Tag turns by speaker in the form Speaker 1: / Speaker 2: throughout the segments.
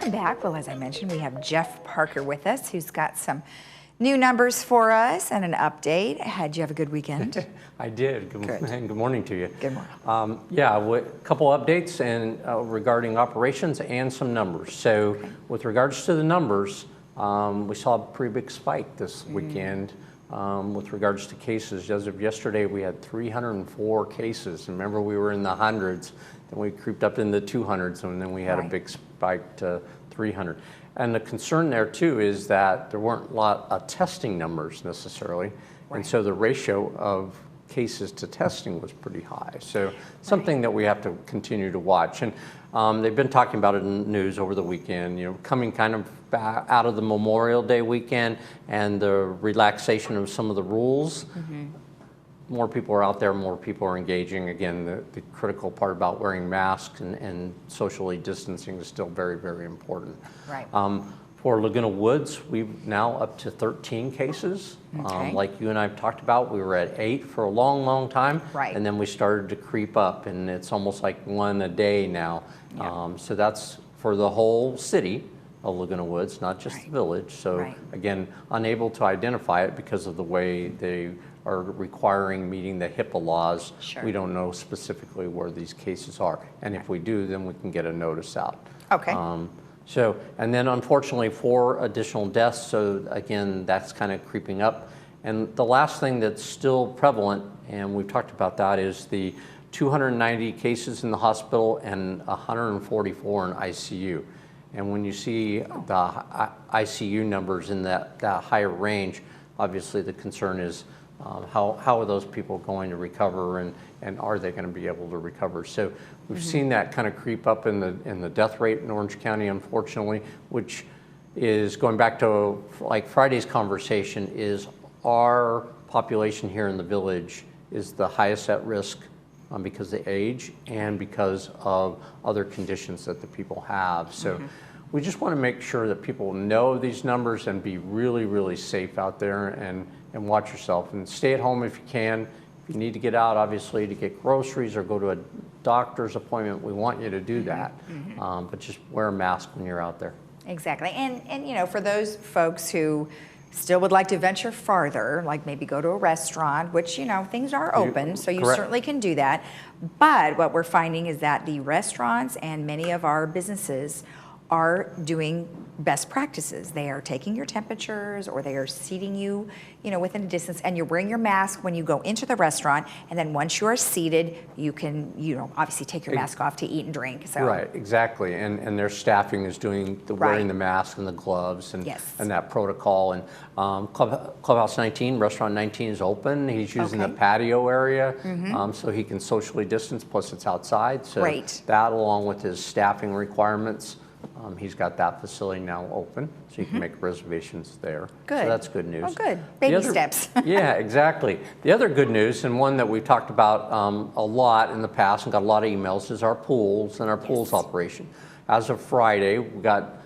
Speaker 1: Welcome back. Well, as I mentioned, we have Jeff Parker with us, who's got some new numbers for us and an update. Did you have a good weekend?
Speaker 2: I did. Good morning to you.
Speaker 1: Good morning.
Speaker 2: A couple updates and regarding operations and some numbers. So with regards to the numbers, we saw a pretty big spike this weekend with regards to cases. As of yesterday, we had 304 cases. Remember, we were in the hundreds, then we creeped up in the 200s, and then we had a big spike to 300. And the concern there too is that there weren't a lot of testing numbers necessarily, and so the ratio of cases to testing was pretty high. So something that we have to continue to watch. And they've been talking about it in the news over the weekend, you know, coming kind of back out of the Memorial Day weekend and the relaxation of some of the rules. More people are out there, more people are engaging. Again, the critical part about wearing masks and socially distancing is still very, very important.
Speaker 1: Right.
Speaker 2: For Laguna Woods, we've now up to 13 cases. Like you and I have talked about, we were at 8 for a long, long time.
Speaker 1: Right.
Speaker 2: And then we started to creep up, and it's almost like 1 a day now. So that's for the whole city of Laguna Woods, not just the village. So again, unable to identify it because of the way they are requiring meeting the HIPAA laws. We don't know specifically where these cases are. And if we do, then we can get a notice out. And then unfortunately 4 additional deaths. So again, that's kind of creeping up. And the last thing that's still prevalent, and we've talked about that, is the 290 cases in the hospital and 144 in ICU. And when you see the ICU numbers in that higher range, obviously the concern is how are those people going to recover, and are they going to be able to recover? So we've seen that kind of creep up in the death rate in Orange County, unfortunately, which is going back to like Friday's conversation, is our population here in the village is the highest at risk because of the age and because of other conditions that the people have. So we just want to make sure that people know these numbers and be really, really safe out there and watch yourself and stay at home if you can. If you need to get out, obviously, to get groceries or go to a doctor's appointment, we want you to do that. But just wear a mask when you're out there.
Speaker 1: Exactly. And you know, for those folks who still would like to venture farther, like maybe go to a restaurant, which, you know, things are open, so you certainly can do that. But what we're finding is that the restaurants and many of our businesses are doing best practices. They are taking your temperatures, or they are seating you, you know, within a distance, and you're wearing your mask when you go into the restaurant. And then once you are seated, you can, you know, obviously take your mask off to eat and drink. So
Speaker 2: right, exactly. And their staffing is doing the wearing the mask and the gloves and that protocol. And Clubhouse 19, Restaurant 19 is open. He's using the patio area so he can socially distance. Plus, it's outside. So that, along with his staffing requirements. He's got that facility now open, so you can make reservations there.
Speaker 1: Good.
Speaker 2: So that's good news.
Speaker 1: Oh, good. Baby steps.
Speaker 2: Yeah, exactly. The other good news, and one that we've talked about a lot in the past and got a lot of emails, is our pools and our pools operation. As of Friday, we got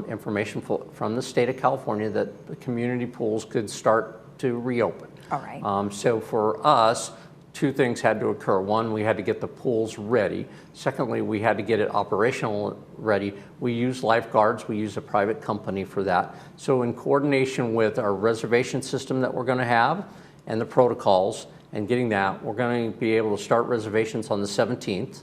Speaker 2: information from the state of California that the community pools could start to reopen.
Speaker 1: All right.
Speaker 2: So for us, 2 things had to occur. One, we had to get the pools ready. Secondly, we had to get it operational ready. We use lifeguards. We use a private company for that. So in coordination with our reservation system that we're going to have and the protocols and getting that, we're going to be able to start reservations on the 17th,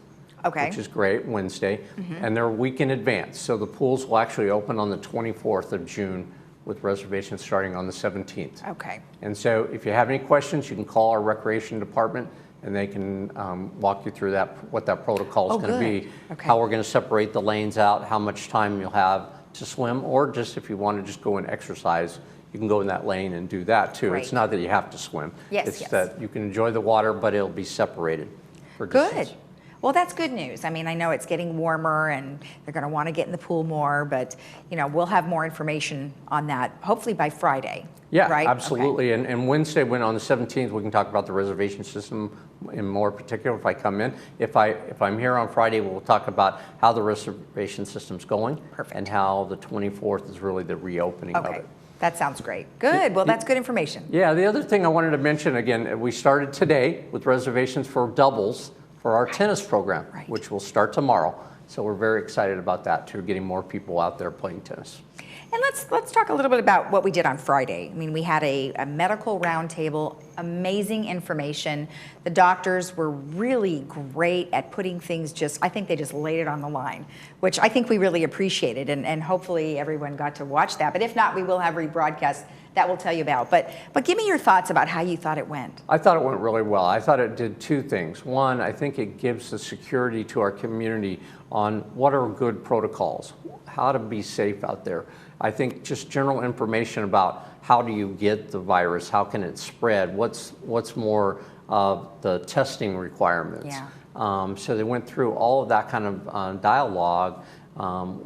Speaker 2: which is great, Wednesday, and they're a week in advance. So the pools will actually open on the 24th of June with reservations starting on the 17th.
Speaker 1: Okay.
Speaker 2: And so if you have any questions, you can call our recreation department and they can walk you through that, what that protocol is going to be, how we're going to separate the lanes out, how much time you'll have to swim, or just if you want to just go and exercise, you can go in that lane and do that too. It's not that you have to swim. It's that you can enjoy the water, but it'll be separated for distance.
Speaker 1: Good. Well, that's good news. I mean, I know it's getting warmer and they're going to want to get in the pool more, but, you know, we'll have more information on that hopefully by Friday.
Speaker 2: Yeah,
Speaker 1: right?
Speaker 2: Absolutely. And Wednesday, when on the 17th, we can talk about the reservation system in more particular if I come in. If I'm here on Friday, we'll talk about how the reservation system's going and how the 24th is really the reopening of it.
Speaker 1: That sounds great. Good. Well, that's good information.
Speaker 2: Yeah, the other thing I wanted to mention, again, we started today with reservations for doubles for our tennis program, which will start tomorrow. So we're very excited about that too, getting more people out there playing tennis.
Speaker 1: And let's talk a little bit about what we did on Friday. I mean, we had a medical roundtable, amazing information. The doctors were really great at putting things I think they just laid it on the line, which I think we really appreciated, and hopefully everyone got to watch that. But if not, we will have rebroadcast that we'll tell you about. But give me your thoughts about how you thought it went.
Speaker 2: I thought it went really well. I thought it did two things. One, I think it gives the security to our community on what are good protocols, how to be safe out there. I think just general information about how do you get the virus, how can it spread, what's more of the testing requirements.
Speaker 1: Yeah.
Speaker 2: So they went through all of that kind of dialogue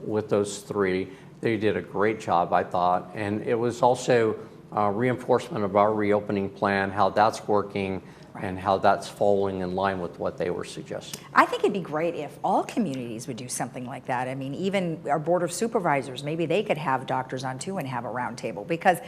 Speaker 2: with those three. They did a great job, I thought, and it was also reinforcement of our reopening plan, how that's working, and how that's falling in line with what they were suggesting.
Speaker 1: I think it'd be great if all communities would do something like that. I mean, even our Board of Supervisors, maybe they could have doctors on too and have a roundtable, because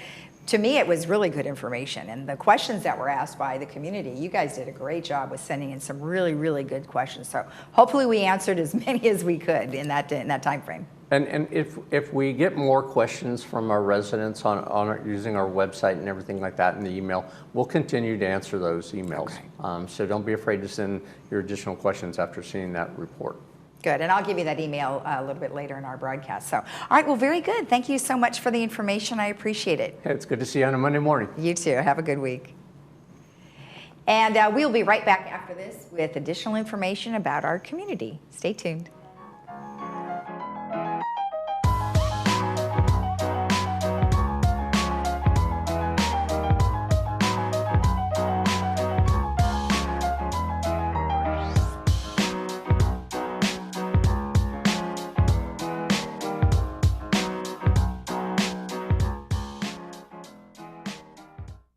Speaker 1: to me it was really good information. And the questions that were asked by the community, you guys did a great job with sending in some really, really good questions. So hopefully we answered as many as we could in that time frame.
Speaker 2: And if we get more questions from our residents on using our website and everything like that in the email, we'll continue to answer those emails. Okay. So don't be afraid to send your additional questions after seeing that report.
Speaker 1: Good, and I'll give you that email a little bit later in our broadcast. So, all right, well, very good. Thank you so much for the information. I appreciate it.
Speaker 2: Hey, it's good to see you on a Monday morning.
Speaker 1: You too. Have a good week. And we'll be right back after this with additional information about our community. Stay tuned.